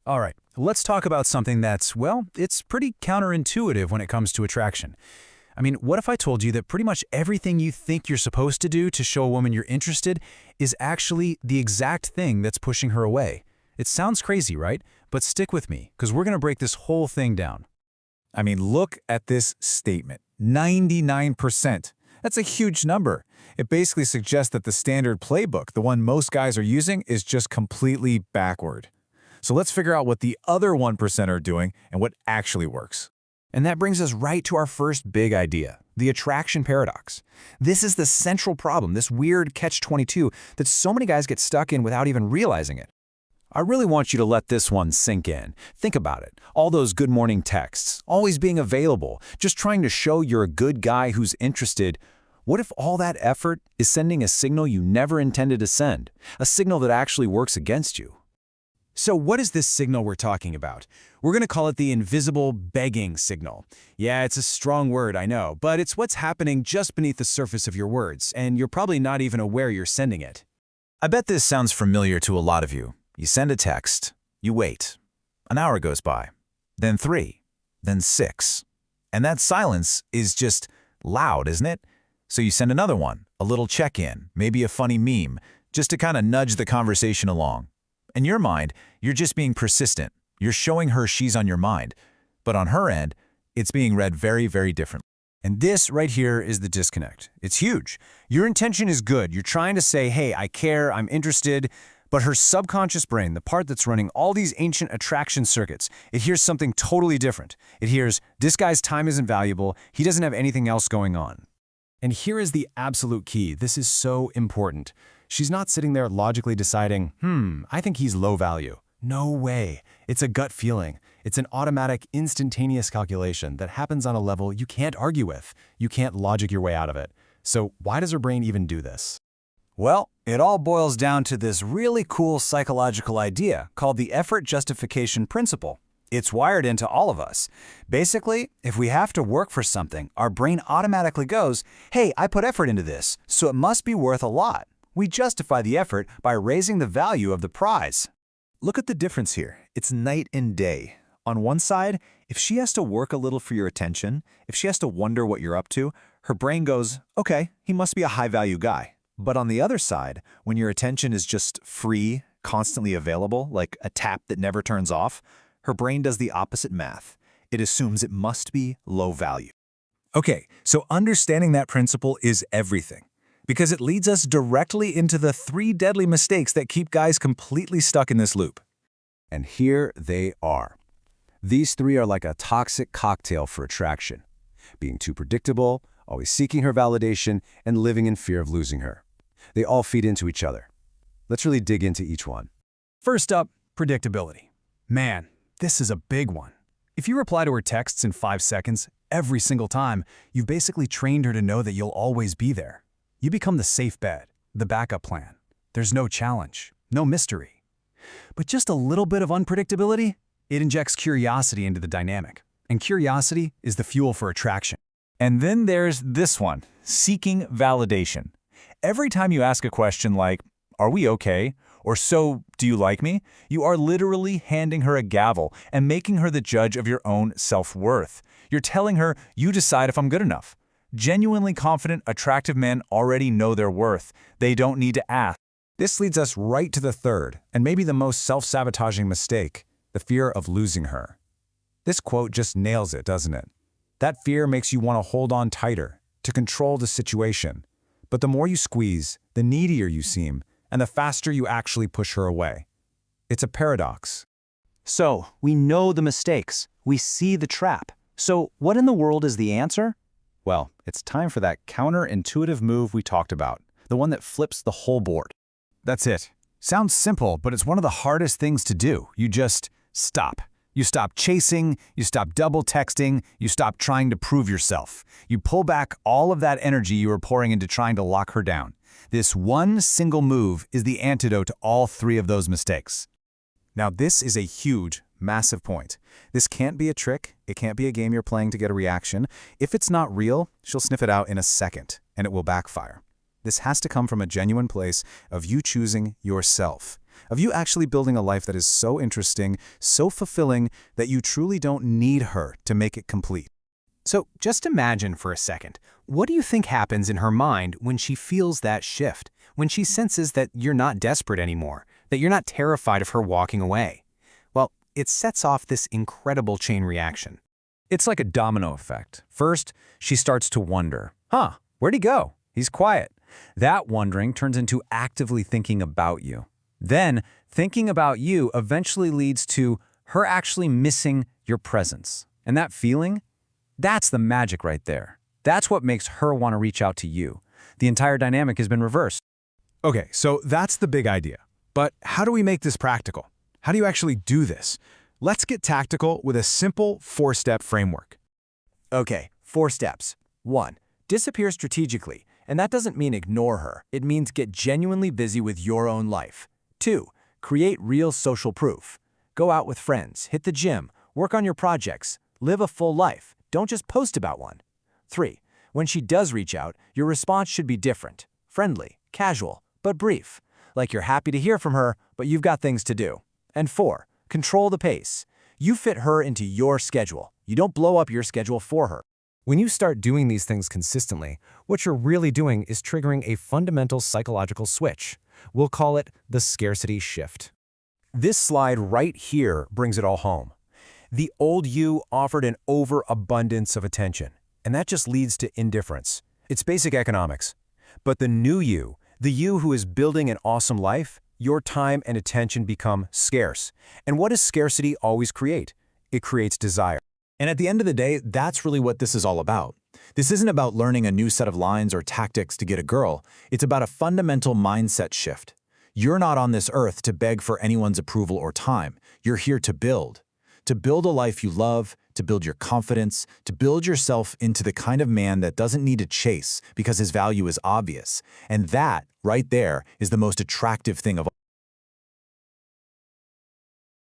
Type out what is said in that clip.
All right, let's talk about something that's, well, it's pretty counterintuitive when it comes to attraction. I mean, what if I told you that pretty much everything you think you're supposed to do to show a woman you're interested is actually the exact thing that's pushing her away? It sounds crazy, right? But stick with me, because we're going to break this whole thing down. I mean, look at this statement, 99%. That's a huge number. It basically suggests that the standard playbook, the one most guys are using, is just completely backward. So let's figure out what the other 1% are doing and what actually works. And that brings us right to our first big idea, the attraction paradox. This is the central problem, this weird catch-22 that so many guys get stuck in without even realizing it. I really want you to let this one sink in. Think about it. All those good morning texts, always being available, just trying to show you're a good guy who's interested. What if all that effort is sending a signal you never intended to send? A signal that actually works against you? So what is this signal we're talking about? We're going to call it the invisible begging signal. Yeah, it's a strong word, I know, but it's what's happening just beneath the surface of your words, and you're probably not even aware you're sending it. I bet this sounds familiar to a lot of you. You send a text, you wait. An hour goes by, then 3, then 6. And that silence is just loud, isn't it? So you send another one, a little check-in, maybe a funny meme, just to kind of nudge the conversation along. In your mind, you're just being persistent. You're showing her she's on your mind. But on her end, it's being read very, very differently. And this right here is the disconnect. It's huge. Your intention is good. You're trying to say, hey, I care, I'm interested. But her subconscious brain, the part that's running all these ancient attraction circuits, it hears something totally different. It hears, this guy's time isn't valuable, he doesn't have anything else going on. And here is the absolute key. This is so important. She's not sitting there logically deciding, I think he's low value. No way. It's a gut feeling. It's an automatic, instantaneous calculation that happens on a level you can't argue with. You can't logic your way out of it. So why does her brain even do this? Well, it all boils down to this really cool psychological idea called the effort justification principle. It's wired into all of us. Basically, if we have to work for something, our brain automatically goes, hey, I put effort into this, so it must be worth a lot. We justify the effort by raising the value of the prize. Look at the difference here. It's night and day. On one side, if she has to work a little for your attention, if she has to wonder what you're up to, her brain goes, okay, he must be a high-value guy. But on the other side, when your attention is just free, constantly available, like a tap that never turns off, her brain does the opposite math. It assumes it must be low value. Okay, so understanding that principle is everything, because it leads us directly into the 3 deadly mistakes that keep guys completely stuck in this loop. And here they are. These 3 are like a toxic cocktail for attraction. Being too predictable, always seeking her validation, and living in fear of losing her. They all feed into each other. Let's really dig into each one. First up, predictability. Man, this is a big one. If you reply to her texts in 5 seconds, every single time, you've basically trained her to know that you'll always be there. You become the safe bet, the backup plan. There's no challenge, no mystery. But just a little bit of unpredictability, it injects curiosity into the dynamic. And curiosity is the fuel for attraction. And then there's this one, seeking validation. Every time you ask a question like, are we okay? Or so, do you like me? You are literally handing her a gavel and making her the judge of your own self-worth. You're telling her, you decide if I'm good enough. Genuinely confident, attractive men already know their worth. They don't need to ask. This leads us right to the third, and maybe the most self-sabotaging mistake, the fear of losing her. This quote just nails it, doesn't it? That fear makes you want to hold on tighter, to control the situation. But the more you squeeze, the needier you seem, and the faster you actually push her away. It's a paradox. So, we know the mistakes. We see the trap. So, what in the world is the answer? Well, it's time for that counterintuitive move we talked about, the one that flips the whole board. That's it. Sounds simple, but it's one of the hardest things to do. You just stop. You stop chasing, you stop double texting, you stop trying to prove yourself. You pull back all of that energy you were pouring into trying to lock her down. This one single move is the antidote to all 3 of those mistakes. Now, this is a huge, massive point. This can't be a trick. It can't be a game you're playing to get a reaction. If it's not real, she'll sniff it out in a second, and it will backfire. This has to come from a genuine place of you choosing yourself. of you actually building a life that is so interesting, so fulfilling, that you truly don't need her to make it complete. So just imagine for a second, what do you think happens in her mind when she feels that shift, when she senses that you're not desperate anymore, that you're not terrified of her walking away? Well, it sets off this incredible chain reaction. It's like a domino effect. First, she starts to wonder, where'd he go? He's quiet. That wondering turns into actively thinking about you. Then, thinking about you eventually leads to her actually missing your presence. And that feeling? That's the magic right there. That's what makes her want to reach out to you. The entire dynamic has been reversed. Okay, so that's the big idea. But how do we make this practical? How do you actually do this? Let's get tactical with a simple 4-step framework. Okay, 4 steps. 1. Disappear strategically, and that doesn't mean ignore her. It means get genuinely busy with your own life. 2. Create real social proof. Go out with friends, hit the gym, work on your projects, live a full life. Don't just post about one. 3. When she does reach out, your response should be different. Friendly, casual, but brief. Like you're happy to hear from her, but you've got things to do. And 4. Control the pace. You fit her into your schedule. You don't blow up your schedule for her. When you start doing these things consistently, what you're really doing is triggering a fundamental psychological switch. We'll call it the scarcity shift. This slide right here brings it all home. The old you offered an overabundance of attention, and that just leads to indifference. It's basic economics. But the new you, the you who is building an awesome life, your time and attention become scarce. And what does scarcity always create? It creates desire. And at the end of the day, that's really what this is all about. This isn't about learning a new set of lines or tactics to get a girl. It's about a fundamental mindset shift. You're not on this earth to beg for anyone's approval or time. You're here to build a life you love, to build your confidence, to build yourself into the kind of man that doesn't need to chase because his value is obvious. And that, right there, is the most attractive thing of all.